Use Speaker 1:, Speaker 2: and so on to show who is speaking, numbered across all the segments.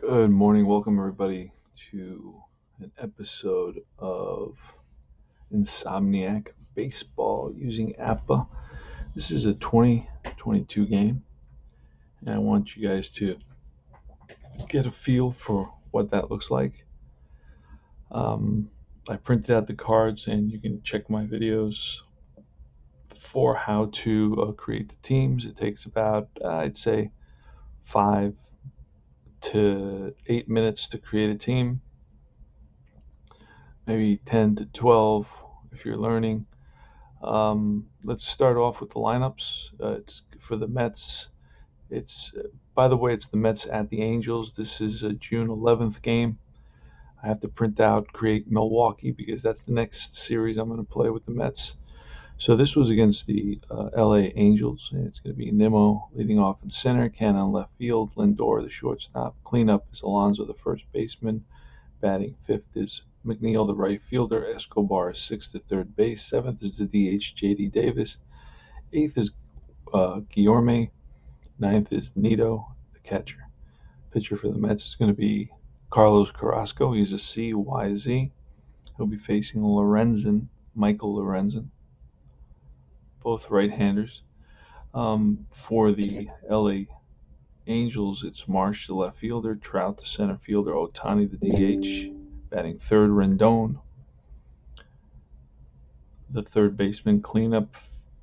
Speaker 1: Good morning. Welcome, everybody, to an episode of Insomniac Baseball using APBA. This is a 2022 game, and I want you guys to get a feel for what that looks like. I printed out the cards, and you can check my videos for how to create the teams. It takes about, I'd say, 5 to 8 minutes to create a team. Maybe 10 to 12 if you're learning. Let's start off with the lineups. It's for the Mets. By the way, it's the Mets at the Angels. This is a June 11th game. I have to create Milwaukee because that's the next series I'm going to play with the Mets. So this was against the LA Angels, and it's going to be Nimmo leading off in center, Cannon in left field, Lindor the shortstop. Cleanup is Alonso the first baseman. Batting fifth is McNeil, the right fielder. Escobar is sixth at third base. Seventh is the DH, J.D. Davis. Eighth is Guillorme. Ninth is Nito, the catcher. Pitcher for the Mets is going to be Carlos Carrasco. He's a CYZ. He'll be facing Michael Lorenzen, both right-handers. For the LA Angels, it's Marsh, the left fielder, Trout, the center fielder, Ohtani, the DH. Batting third, Rendon, the third baseman. Cleanup,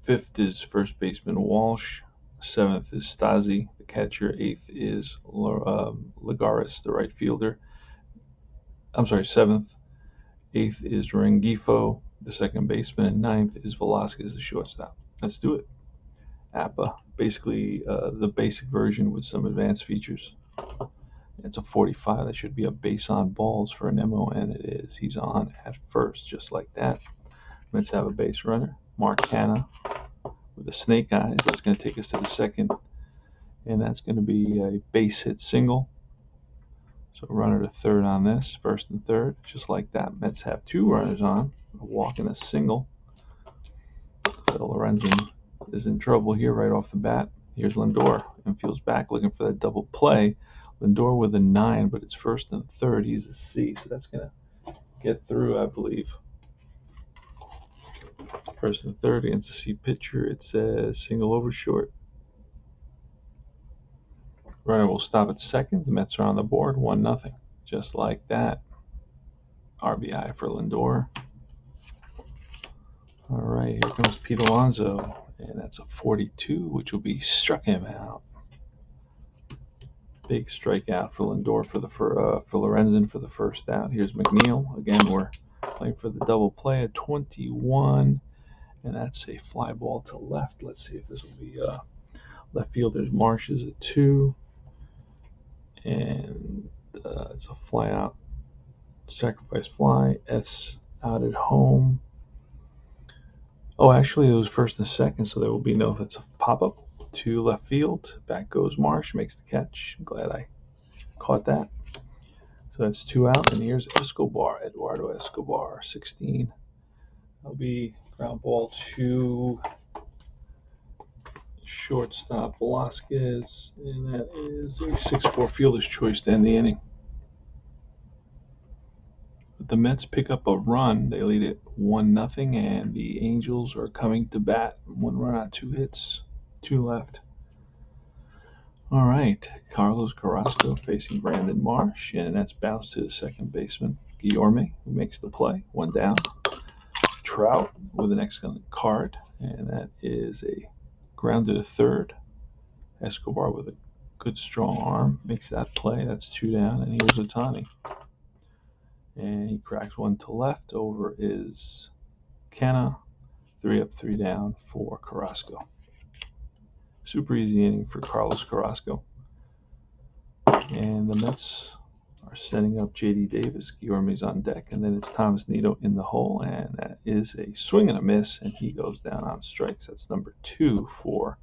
Speaker 1: fifth is first baseman Walsh. Seventh is Stasi, the catcher. Eighth is Lagares, the right fielder. I'm sorry, seventh. Eighth is Rengifo, the second baseman. And ninth is Velasquez, the shortstop. Let's do it. APBA, basically the basic version with some advanced features. It's a 45. That should be a base on balls for Nimmo, and it is. He's on at first, just like that. Let's have a base runner. Mark Canna with the snake eyes. That's going to take us to the second, and that's going to be a base hit single. So runner to third on this, first and third, just like that. Mets have two runners on, a walk and a single. So Lorenzen is in trouble here right off the bat. Here's Lindor, infield's back looking for that double play. Lindor with a 9, but it's first and third. He's a C, so that's going to get through, I believe. First and third against a C pitcher. It says single over short. Runner will stop at second. The Mets are on the board, 1-0. Just like that. RBI for Lindor. All right, here comes Pete Alonso, and that's a 42, which will be struck him out. Big strikeout for Lindor for Lorenzen for the first out. Here's McNeil. Again, we're playing for the double play at 21, and that's a fly ball to left. Let's see if this will be left fielder's Marsh is a 2, and it's a fly out, sacrifice fly. S out at home. Oh, actually, it was first and second, so there will be no. That's a pop up to left field. Back goes Marsh, makes the catch. I'm glad I caught that. So that's 2 out, and here's Escobar, Eduardo Escobar, 16. That'll be ground ball to shortstop Velasquez, and that is a 6-4 fielder's choice to end the inning. The Mets pick up a run. They lead it 1-0, and the Angels are coming to bat. 1 run on 2 hits, 2 left. All right, Carlos Carrasco facing Brandon Marsh, and that's bounced to the second baseman, Guillorme, who makes the play. 1 down. Trout with an excellent card, and that is a grounded to third. Escobar with a good strong arm makes that play. That's 2 down, and here's Ohtani. And he cracks one to left. Over is Canna. 3 up, 3 down for Carrasco. Super easy inning for Carlos Carrasco. And the Mets are setting up J.D. Davis. Guillorme's on deck. And then it's Thomas Nito in the hole. And that is a swing and a miss. And he goes down on strikes. That's number 2 for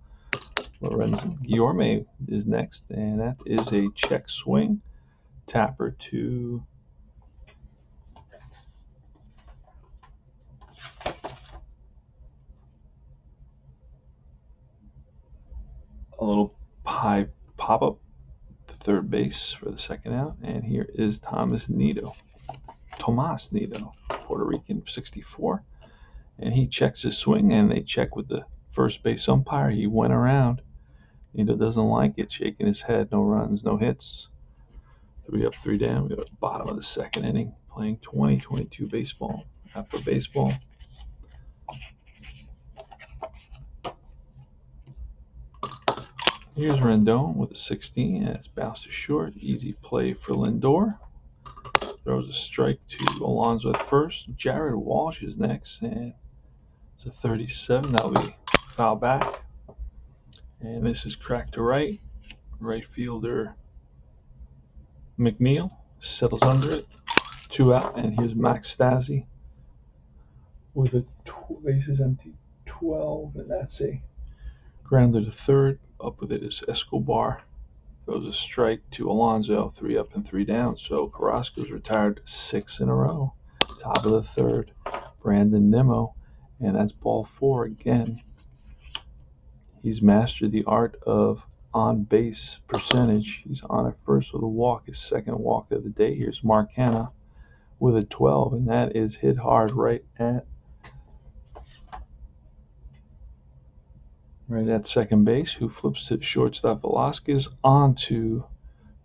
Speaker 1: Lorenzen. Guillorme is next. And that is a check swing. Tapper to a little high pop-up. The third base for the second out. And here is Tomas Nido, Puerto Rican, 64. And he checks his swing, and they check with the first base umpire. He went around. Nido doesn't like it, shaking his head. No runs, no hits. 3 up, 3 down. We go to the bottom of the second inning, playing 2022 baseball. APBA baseball. Here's Rendon with a 16, and it's bounced to short. Easy play for Lindor. Throws a strike to Alonso at first. Jared Walsh is next, and it's a 37. That'll be foul back. And this is cracked to right. Right fielder McNeil settles under it. 2 out, and here's Max Stassi with a bases empty, 12, and that's a grounder to third. Up with it is Escobar. Throws a strike to Alonso, 3 up and 3 down. So Carrasco's retired 6 in a row. Top of the third, Brandon Nimmo, and that's ball 4 again. He's mastered the art of on-base percentage. He's on at first with a walk, his second walk of the day. Here's Mark Hanna with a 12, and that is hit hard right at second base, who flips to shortstop Velasquez onto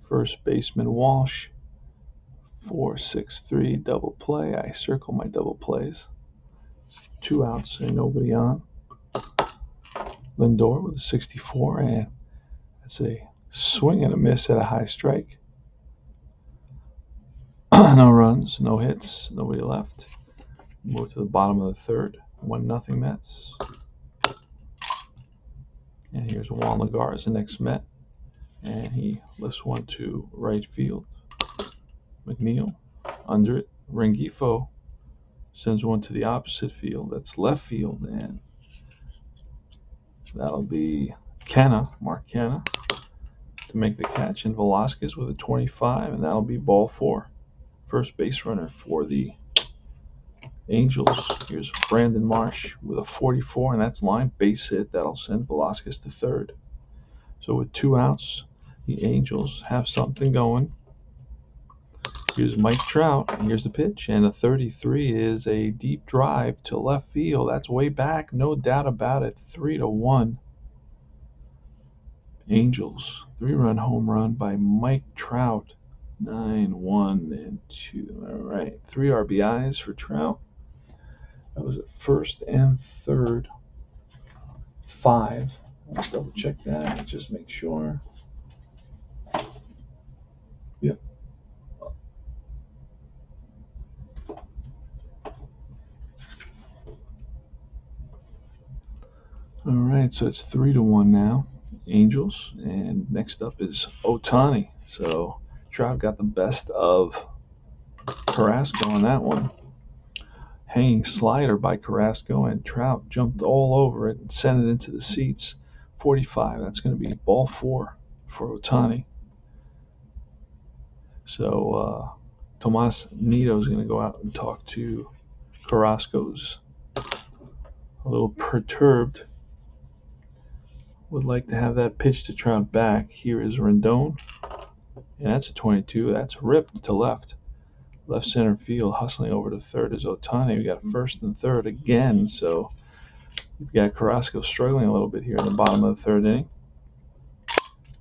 Speaker 1: first baseman Walsh. 4-6-3 double play. I circle my double plays. 2 outs and nobody on. Lindor with a 64, and that's a swing and a miss at a high strike. No runs, no hits, nobody left. Move to the bottom of the third. 1-0 Mets. And here's Juan Lagares, the next Met. And he lifts one to right field. McNeil under it. Rengifo sends one to the opposite field. That's left field. And that'll be Mark Canna, to make the catch. And Velasquez with a 25. And that'll be ball 4. First base runner for the Angels. Here's Brandon Marsh with a 44, and that's line base hit. That'll send Velasquez to third. So with 2 outs, the Angels have something going. Here's Mike Trout, and here's the pitch, and a 33 is a deep drive to left field. That's way back, no doubt about it. 3-1. Angels, 3-run home run by Mike Trout. 9-1-2. All right, 3 RBIs for Trout. That was at first and third. 5. Let's double check that and just make sure. Yep. All right, so it's 3-1 now, Angels, and next up is Ohtani. So Trout got the best of Carrasco on that one. Hanging slider by Carrasco, and Trout jumped all over it and sent it into the seats. 45. That's going to be ball 4 for Ohtani. So Tomas Nido is going to go out and talk to Carrasco's a little perturbed. Would like to have that pitch to Trout back. Here is Rendon, and that's a 22. That's ripped to left. Left center field, hustling over to third is Ohtani. We got first and third again, so we've got Carrasco struggling a little bit here in the bottom of the third inning.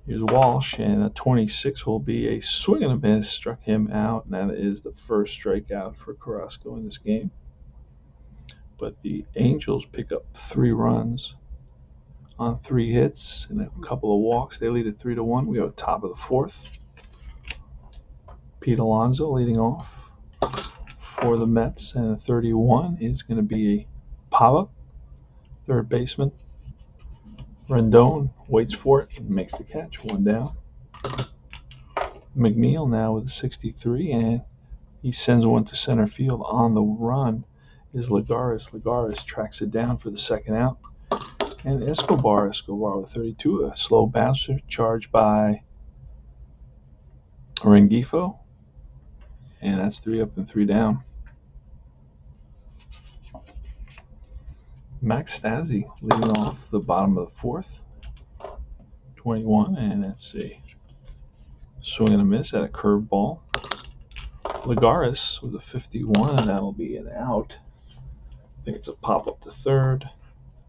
Speaker 1: Here's Walsh, and a 26 will be a swing and a miss. Struck him out, and that is the first strikeout for Carrasco in this game. But the Angels pick up 3 runs on 3 hits and a couple of walks. They lead at 3-1. We go top of the 4th. Pete Alonso leading off for the Mets, and 31 is going to be APBA, third baseman. Rendon waits for it and makes the catch. 1 down. McNeil now with a 63, and he sends one to center field. On the run is Lagares. Lagares tracks it down for the second out. And Escobar with 32, a slow bouncer charged by Rengifo. And that's 3 up and 3 down. Max Stassi leading off the bottom of the 4th. 21, and let's see. Swing and a miss at a curveball. Lagares with a 51, and that'll be an out. I think it's a pop up to third,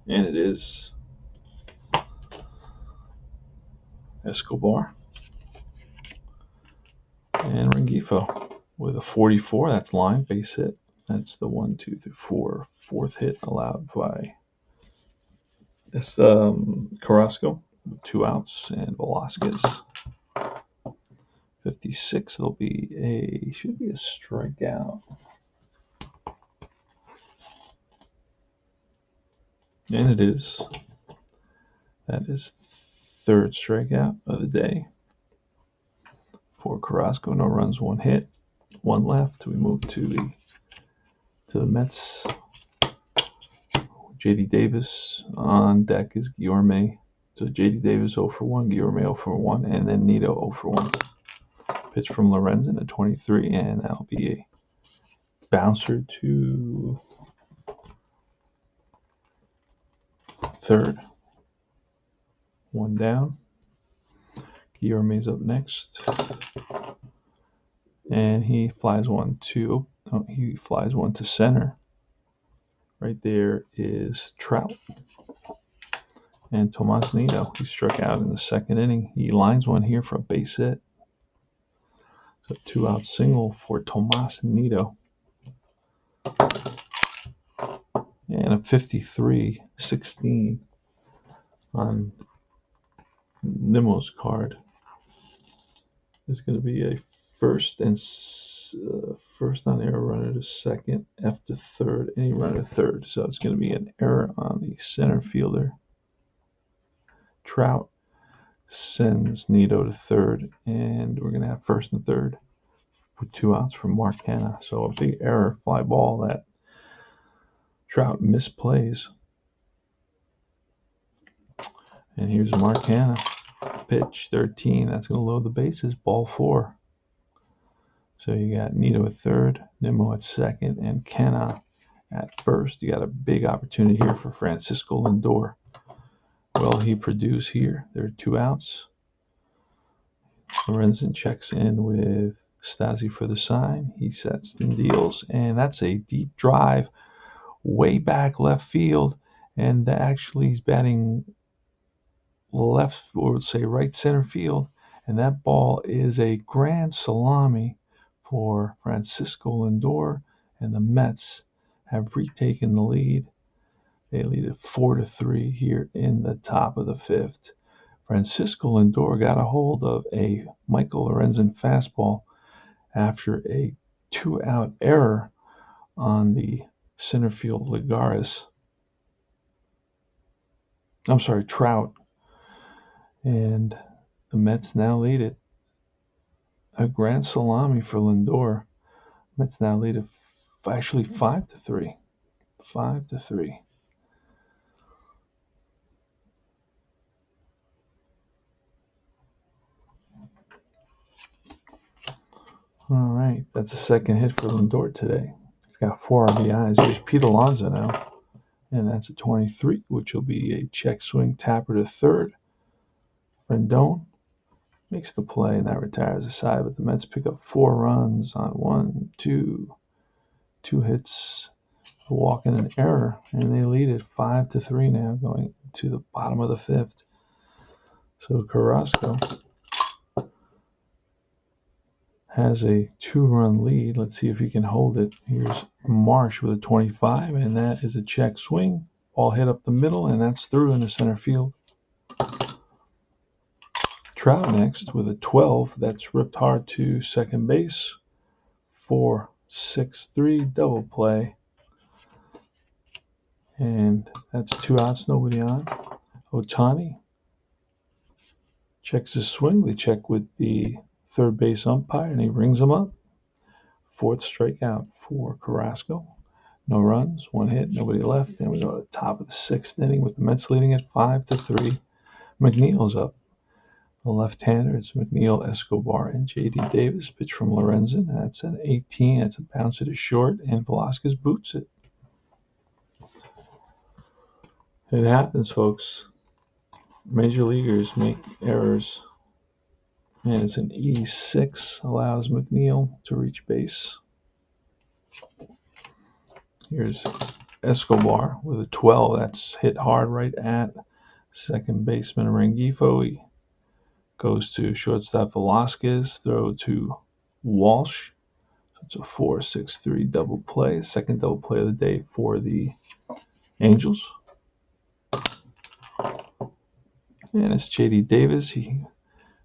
Speaker 1: and it is. Escobar. And Rengifo with a 44. That's line, base hit. That's the 1, 2, 3, 4, fourth hit allowed by this Carrasco with 2 outs, and Velasquez 56. Should be a strikeout. And it is. That is third strikeout of the day for Carrasco. No runs, 1 hit, 1 left. We move to the Mets. J.D. Davis on deck is Guillorme. So J.D. Davis 0 for 1, Guillorme 0 for 1, and then Nito 0 for 1. Pitch from Lorenzen at 23, and that'll be a bouncer to third. 1 down. Guillorme's up next. And he flies one to center. Right there is Trout. And Tomas Nido, he struck out in the second inning. He lines one here for a base hit. So 2 out single for Tomas Nido. And a 53-16 on Nimmo's card. It's going to be a first on error, runner to second, F to third, any runner to third. So it's going to be an error on the center fielder. Trout sends Nido to third, and we're going to have first and third with 2 outs from Mark Hanna. So a big error, fly ball that Trout misplays. And here's Mark Hanna. Pitch 13. That's going to load the bases. Ball 4. So you got Nido at third, Nimmo at second, and Canna at first. You got a big opportunity here for Francisco Lindor. Will he produce here? There are 2 outs. Lorenzen checks in with Stasi for the sign. He sets and deals, and that's a deep drive way back left field. And actually, he's batting left, or say right center field. And that ball is a grand salami for Francisco Lindor, and the Mets have retaken the lead. They lead it 4-3 here in the top of the 5th. Francisco Lindor got a hold of a Michael Lorenzen fastball after a 2-out error on the center field Trout. And the Mets now lead it. A grand salami for Lindor. Mets now lead it actually 5-3. 5-3. All right, that's the second hit for Lindor today. He's got 4 RBIs. There's Pete Alonso now, and that's a 23, which will be a check swing tapper to third. Rendon makes the play, and that retires the side, but the Mets pick up 4 runs on 2 hits, a walk and an error, and they lead it 5-3 now, going to the bottom of the 5th. So Carrasco has a 2-run lead. Let's see if he can hold it. Here's Marsh with a 25, and that is a check swing. Ball hit up the middle, and that's through into center field. Trout next with a 12. That's ripped hard to second base. 4-6-3 double play. And that's 2 outs, nobody on. Ohtani checks his swing. They check with the third base umpire, and he rings him up. 4th strikeout for Carrasco. No runs, 1 hit, nobody left. Then we go to the top of the 6th inning with the Mets leading at 5-3. McNeil's up. The left-hander, it's McNeil, Escobar, and J.D. Davis. Pitch from Lorenzen. That's an 18. That's a bouncer to short, and Velasquez boots it. It happens, folks. Major leaguers make errors. And it's an E6, allows McNeil to reach base. Here's Escobar with a 12. That's hit hard right at second baseman Rengifo. He goes to shortstop Velasquez. Throw to Walsh. It's a 4-6-3 double play. Second double play of the day for the Angels. And it's J.D. Davis. He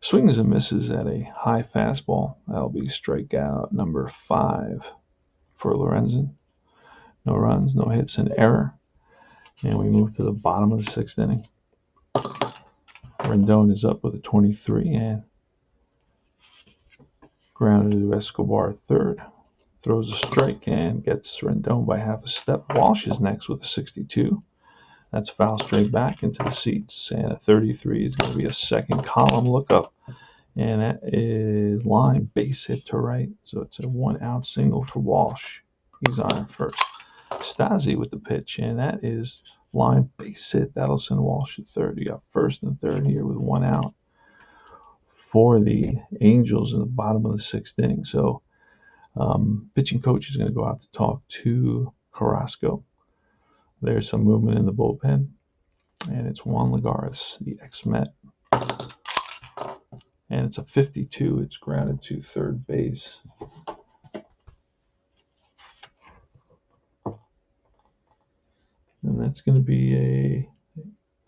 Speaker 1: swings and misses at a high fastball. That'll be strikeout number 5 for Lorenzen. No runs, no hits, and error. And we move to the bottom of the 6th inning. Rendon is up with a 23 and grounded to Escobar third. Throws a strike and gets Rendon by half a step. Walsh is next with a 62. That's foul straight back into the seats. And a 33 is going to be a second column lookup. And that is line base hit to right. So it's a 1-out single for Walsh. He's on at first. Stasi with the pitch, and that is line base hit. That'll send Walsh at third. You got first and third here with 1 out for the Angels in the bottom of the 6th inning. So pitching coach is going to go out to talk to Carrasco. There's some movement in the bullpen, and it's Juan Lagares, the ex-Met. And it's a 52. It's grounded to third base. And that's going to be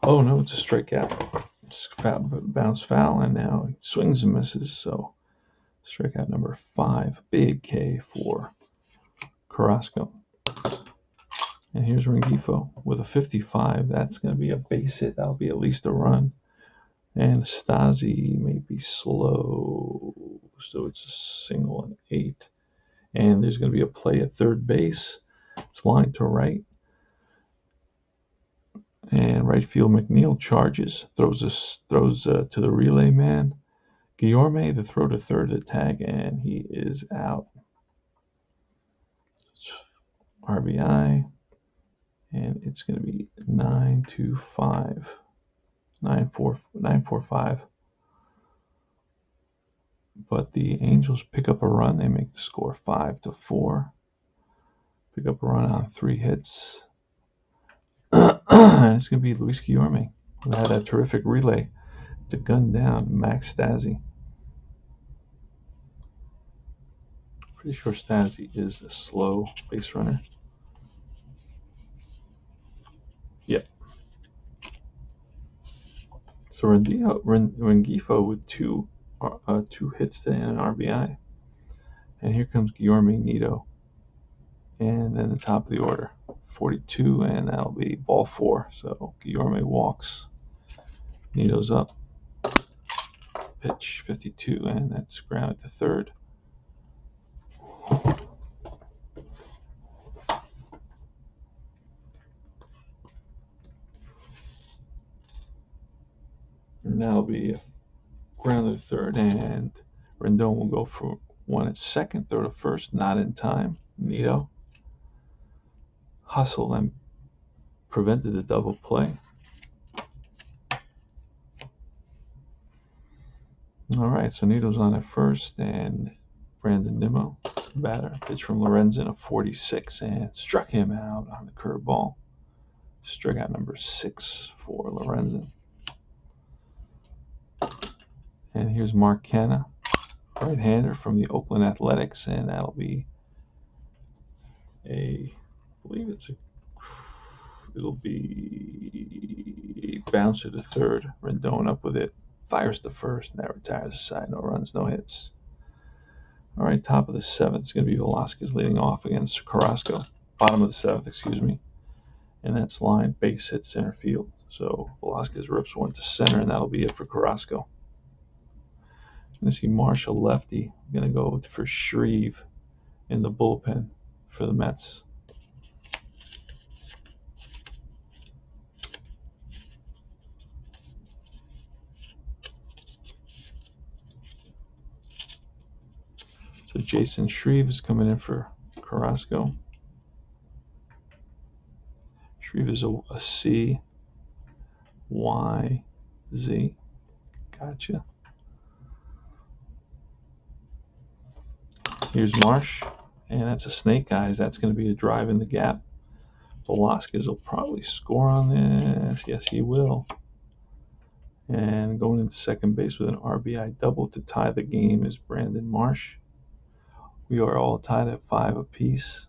Speaker 1: oh no, it's a strikeout. It's bounce foul, and now he swings and misses. So strikeout number 5, big K for Carrasco. And here's Rengifo with a 55. That's going to be a base hit. That'll be at least a run. And Stasi may be slow, so it's a single and 8. And there's going to be a play at third base. It's lined to right. And right field McNeil charges, throws to the relay man. Guillorme, the throw to third, the tag, and he is out. It's RBI, and it's going to be 9-5, 9-4-5. But the Angels pick up a run. They make the score 5-4. Pick up a run on 3 hits. It's going to be Luis Guillorme, who had a terrific relay to gun down Max Stasi. Pretty sure Stasi is a slow base runner. Yep. So Rengifo with 2 hits today and an RBI. And here comes Guillorme Nito. And then the top of the order, 42, and that'll be ball 4. So Guillorme walks. Nito's up. Pitch 52, and that's grounded to third. And that'll be grounded to third, and Rendon will go for 1 at second, throw to first, not in time. Nito hustled and prevented the double play. All right, so Nito's on at first, and Brandon Nimmo, batter, pitch from Lorenzen, a 46, and struck him out on the curveball. Strikeout number 6 for Lorenzen. And here's Mark Canha, right-hander from the Oakland Athletics, and that'll be it'll be a bouncer to third. Rendon up with it, fires to first, and that retires the side. No runs, no hits. All right, top of the 7th is going to be Velasquez leading off against Carrasco. Bottom of the 7th, excuse me. And that's line base hit center field. So Velasquez rips 1 to center, and that'll be it for Carrasco. I'm going to see Marshall lefty. I'm going to go for Shreve in the bullpen for the Mets. So Jason Shreve is coming in for Carrasco. Shreve is a C-Y-Z. Gotcha. Here's Marsh, and that's a snake, guys. That's going to be a drive in the gap. Velasquez will probably score on this. Yes, he will. And going into second base with an RBI double to tie the game is Brandon Marsh. We are all tied at 5 apiece.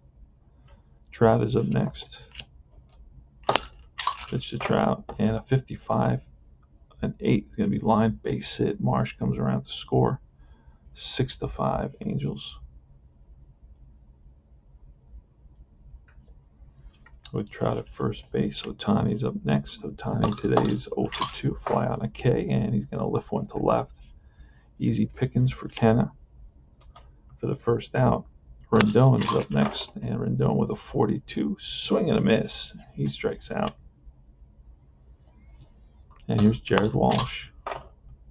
Speaker 1: Trout is up next. Pitch to Trout, and a 55. An 8 is going to be line base hit. Marsh comes around to score. 6-5 Angels. With Trout at first base, Ohtani's up next. Ohtani today is 0 for 2, fly on a K, and he's going to lift one to left. Easy pickings for Kenna for the first out. Rendon is up next, and Rendon with a 42, swing and a miss. He strikes out. And here's Jared Walsh,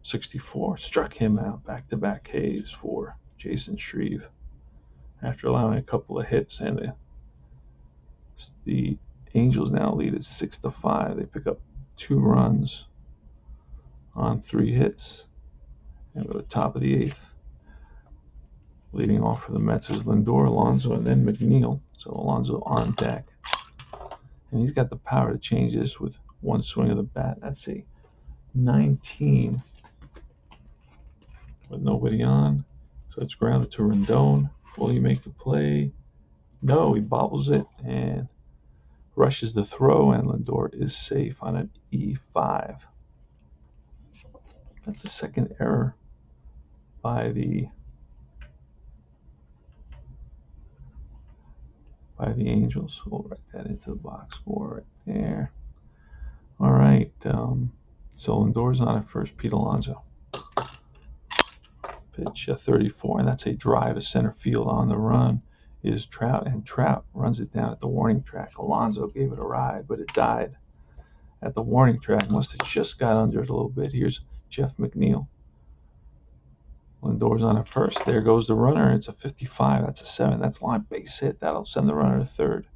Speaker 1: 64, struck him out. Back-to-back Ks for Jason Shreve after allowing a couple of hits, and the Angels now lead at 6-5. They pick up 2 runs on 3 hits, and go to the top of the 8th. Leading off for the Mets is Lindor, Alonso, and then McNeil. So Alonso on deck, and he's got the power to change this with one swing of the bat. That's a 19 with nobody on. So it's grounded to Rendon. Will he make the play? No, he bobbles it and rushes the throw, and Lindor is safe on an E5. That's the second error by the Angels. We'll write that into the box score right there. All right, so Lindor's on at first. Pete Alonso. Pitch, a 34, and that's a drive to center field. On the run is Trout, and Trout runs it down at the warning track. Alonso gave it a ride, but it died at the warning track. Must have just got under it a little bit. Here's Jeff McNeil. Lindor's on at first. There goes the runner. It's a 55. That's a 7. That's line base hit. That'll send the runner to third.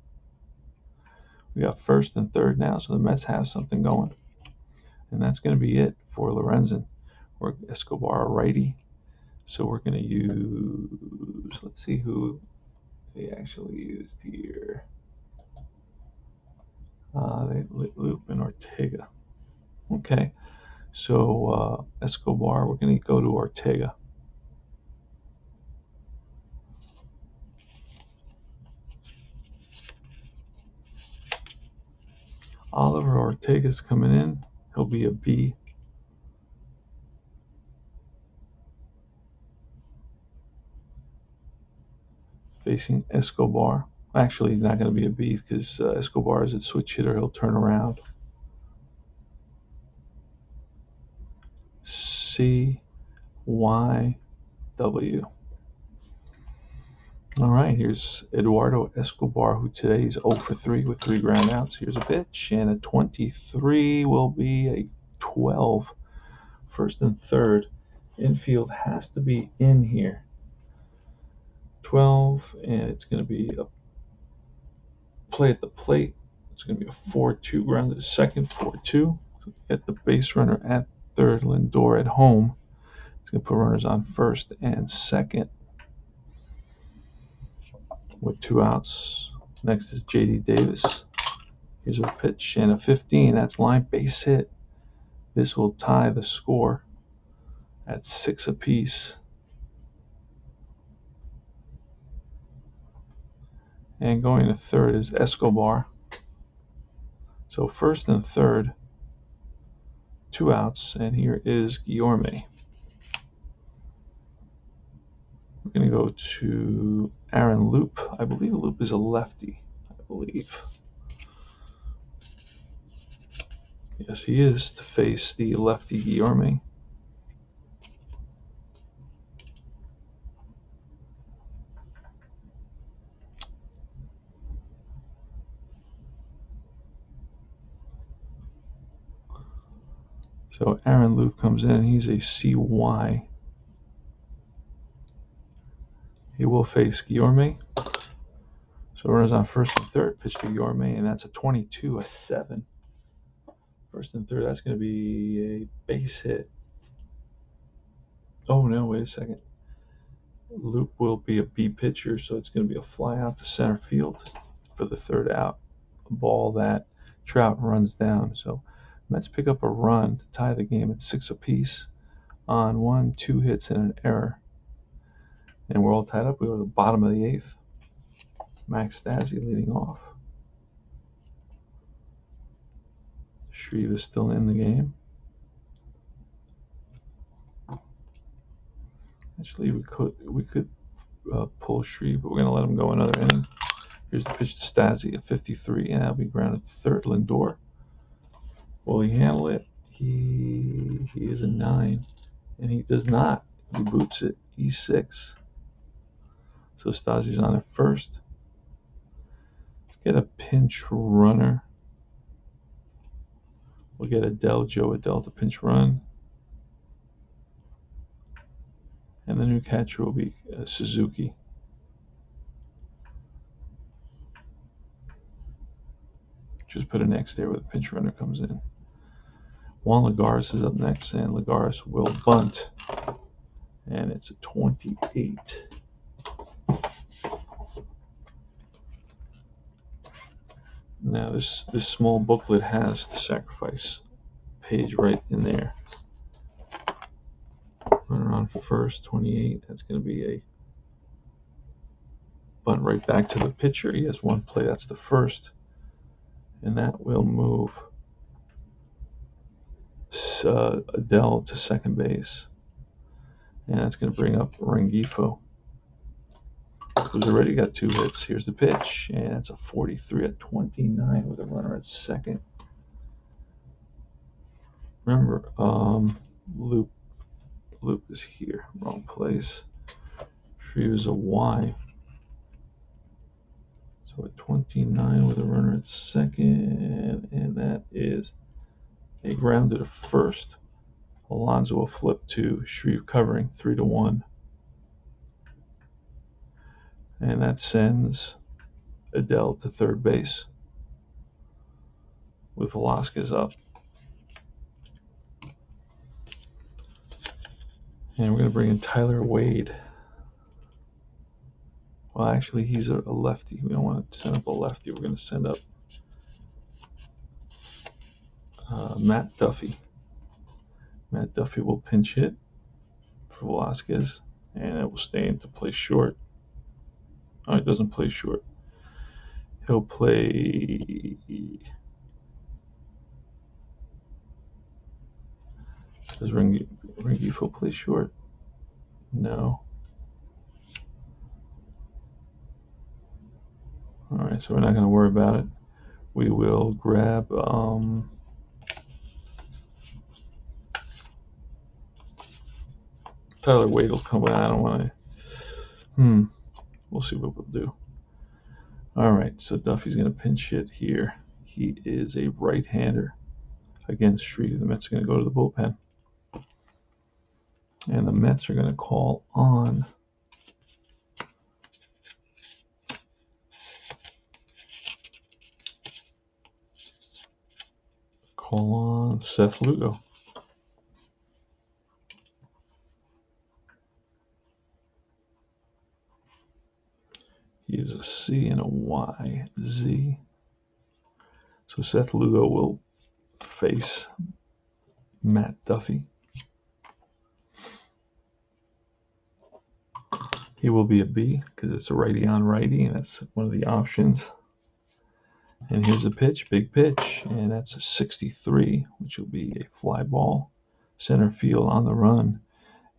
Speaker 1: We got first and third now, so the Mets have something going. And that's going to be it for Lorenzen. Or Escobar, righty. So we're going to use, let's see who they actually used here. They Loop and Ortega. Okay, so Escobar, we're going to go to Ortega. Oliver Ortega's coming in. He'll be a B. Facing Escobar. Actually, he's not going to be a B because Escobar is a switch hitter. He'll turn around. C, Y, W. All right, here's Eduardo Escobar, who today is 0 for 3 with 3 groundouts. Here's a pitch, and a 23 will be a 12. First and third. Infield has to be in here. 12, and it's going to be a play at the plate. It's going to be a 4-2 grounded to second, 4-2. Get the base runner at third. Lindor at home. It's going to put runners on first and second with 2 outs. Next is J.D. Davis. Here's a pitch and a 15. That's line base hit. This will tie the score at 6 apiece. And going to third is Escobar. So first and third, 2 outs, and here is Guillorme. We're going to go to Aaron Loop. I believe Loop is a lefty. I believe. Yes, he is, to face the lefty Guillorme. So Aaron Loop comes in, and he's a CY. He will face Guillorme. So runners on first and third, pitch to Guillorme, and that's a 22, a 7. First and third, that's going to be a base hit. Oh, no, wait a second. Loop will be a B pitcher, so it's going to be a fly out to center field for the third out. A ball that Trout runs down. So Mets pick up a run to tie the game at 6 apiece on 1, 2 hits and an error. And we're all tied up. We were at the bottom of the 8th. Max Stassi leading off. Shreve is still in the game. Actually, we could pull Shreve, but we're going to let him go another inning. Here's the pitch to Stassi at 53, and that'll be grounded to third. Lindor. Will he handle it? He is a 9, and he does not. He boots it. E6. So Stassi's on at first. Let's get a pinch runner. We'll get Joe Adele to pinch run. And the new catcher will be Suzuki. Just put an X there where the pinch runner comes in. Juan Lagares is up next, and Lagares will bunt. And it's a 28. Now this small booklet has the sacrifice page right in there. Runner on first, 28. That's going to be a bunt right back to the pitcher. He has one play. That's the first. And that will move Adele to second base. And that's going to bring up Rengifo, who's already got 2 hits. Here's the pitch, and it's a 43 at 29 with a runner at second. Remember, Loop is here, wrong place. Shreve is a Y. So at 29 with a runner at second, and that is a grounded to first. Alonso will flip to Shreve covering 3-1. And that sends Adele to third base with Velasquez up. And we're going to bring in Tyler Wade. Well, actually, he's a lefty. We don't want to send up a lefty. We're going to send up Matt Duffy. Matt Duffy will pinch hit for Velasquez, and it will stay in to play short. Oh, it doesn't play short. He'll play... Does Rengifo play short? No. All right, so we're not going to worry about it. We will grab Tyler Wade will come in. I don't want to. We'll see what we'll do. All right, so Duffy's going to pinch hit here. He is a right-hander against Shreve. The Mets are going to go to the bullpen. And the Mets are going to call on Seth Lugo. He is a C and a Y, Z. So Seth Lugo will face Matt Duffy. He will be a B because it's a righty on righty, and that's one of the options. And here's a pitch, big pitch, and that's a 63, which will be a fly ball. Center field on the run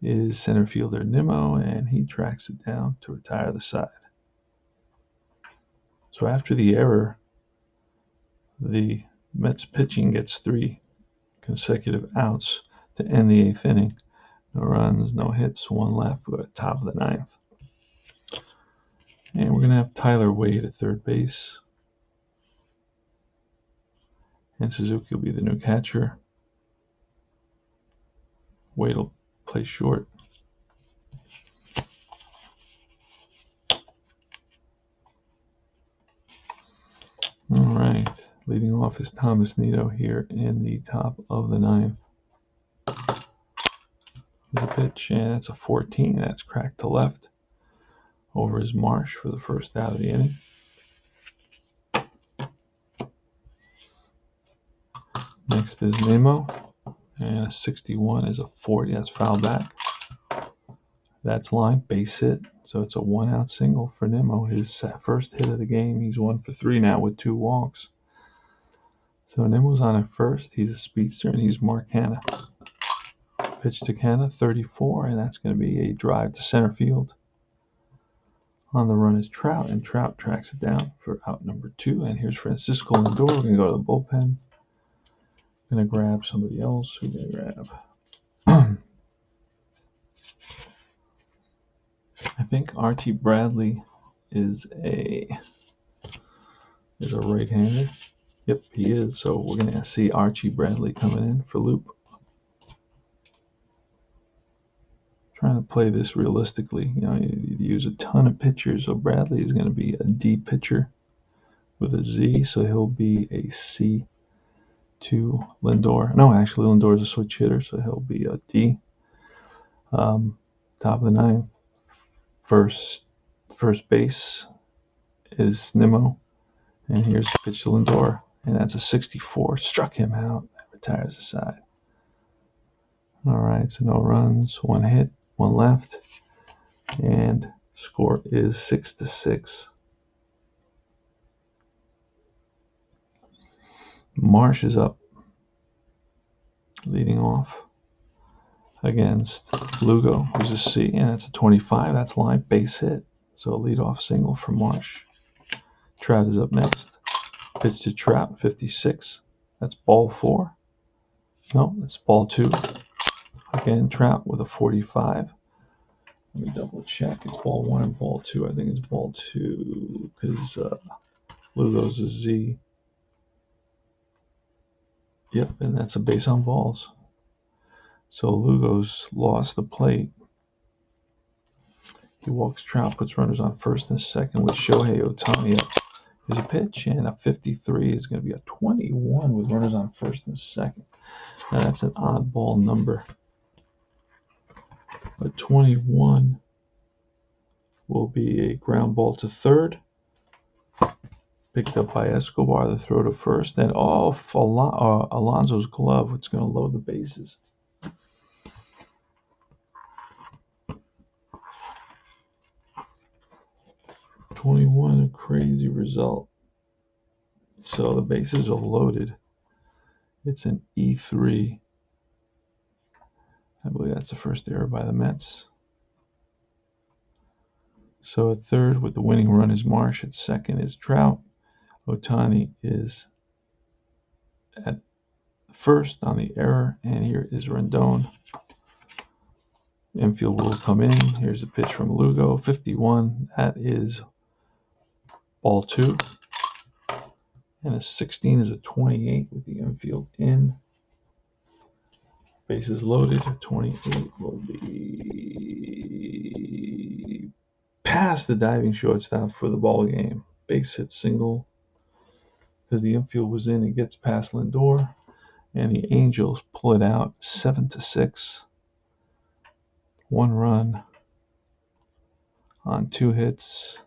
Speaker 1: is center fielder Nimmo, and he tracks it down to retire the side. So after the error, the Mets pitching gets 3 consecutive outs to end the 8th inning. No runs, no hits, 1 left. We're at the top of the 9th. And we're going to have Tyler Wade at third base. And Suzuki will be the new catcher. Wade will play short. All right. Leading off is Thomas Nido here in the top of the 9th. Here's a pitch, and it's a 14. That's cracked to left. over his Marsh for the first out of the inning. Next is Nemo, and a 61 is a 40. That's foul back. That's line, base hit. So it's a 1-out single for Nemo. His first hit of the game. He's 1 for 3 now with 2 walks. So Nemo's on at first. He's a speedster, and he's Mark Hanna. Pitch to Canna, 34, and that's going to be a drive to center field. On the run is Trout, and Trout tracks it down for out number 2. And here's Francisco Lindor. We're going to go to the bullpen. Going to grab somebody else. Who going to grab? I think Archie Bradley is a right-hander. Yep, he is. So we're going to see Archie Bradley coming in for Loop. Trying to play this realistically. You know, you use a ton of pitchers. So Bradley is going to be a D pitcher with a Z. So he'll be a C to Lindor. No, actually, Lindor is a switch hitter. So he'll be a D. Top of the ninth. First base is Nemo. And here's the pitch to Lindor. And that's a 64. Struck him out. That retires the side. All right, so no runs, 1 hit, 1 left. And score is 6-6. Marsh is up, leading off against Lugo, who's a C, and it's a 25. That's line, base hit. So a leadoff single for Marsh. Trout is up next. Pitch to Trout, 56. That's ball 4. No, it's ball 2. Again, Trout with a 45. Let me double check. It's ball 1 and ball 2. I think it's ball 2 because Lugo's a Z. Yep, and that's a base on balls. So Lugo's lost the plate. He walks Trout, puts runners on first and second with Shohei Ohtani up. There's a pitch, and a 53 is going to be a 21 with runners on first and second. Now that's an oddball number. A 21 will be a ground ball to third. Picked up by Escobar, the throw to first. And off Alonso's glove, it's going to load the bases. '21, a crazy result. So the bases are loaded. It's an E3. I believe that's the first error by the Mets. So at third with the winning run is Marsh. At second is Trout. Ohtani is at first on the error. And here is Rendon. Infield will come in. Here's a pitch from Lugo. 51. That is ball 2. And a 16 is a 28 with the infield in. Bases loaded. 28 will be past the diving shortstop for the ball game. Base hit single because the infield was in. It gets past Lindor, and the Angels pull it out 7-6. 1 run on 2 hits.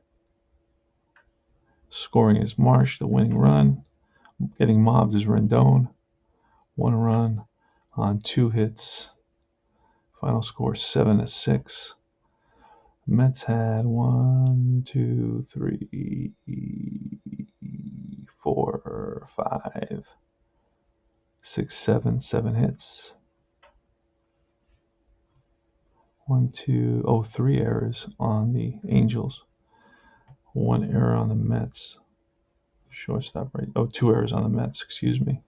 Speaker 1: Scoring is Marsh, the winning run. Getting mobbed is Rendon. 1 run on 2 hits. Final score 7-6. Mets had 1, 2, 3, 4, 5, 6, 7 hits. 3 errors on the Angels. 1 error on the Mets. Shortstop right. 2 errors on the Mets, excuse me.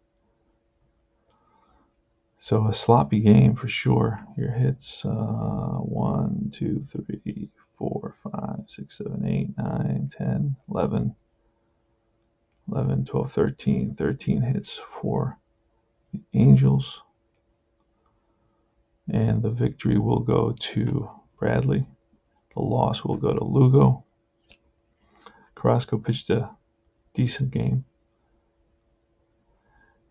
Speaker 1: So a sloppy game for sure. Your hits 1, 2, 3, 4, 5, 6, 7, 8, 9, 10, 11, 12, 13. 13 hits for the Angels. And the victory will go to Bradley. The loss will go to Lugo. Carrasco pitched a decent game.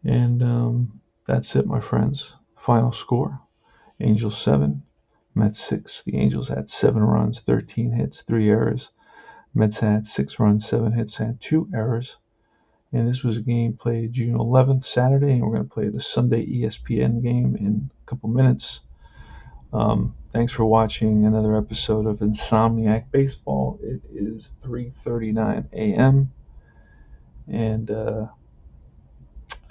Speaker 1: And that's it, my friends. Final score, Angels 7, Mets 6. The Angels had 7 runs, 13 hits, 3 errors. Mets had 6 runs, 7 hits, and 2 errors. And this was a game played June 11th, Saturday, and we're going to play the Sunday ESPN game in a couple minutes. Thanks for watching another episode of Insomniac Baseball. It is 3:39 a.m. and I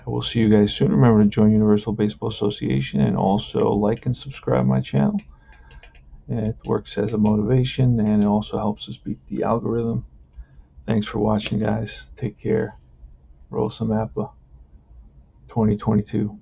Speaker 1: will see you guys soon. Remember to join Universal Baseball Association and also like and subscribe my channel. It works as a motivation and it also helps us beat the algorithm. Thanks for watching, guys. Take care. Roll some APBA 2022.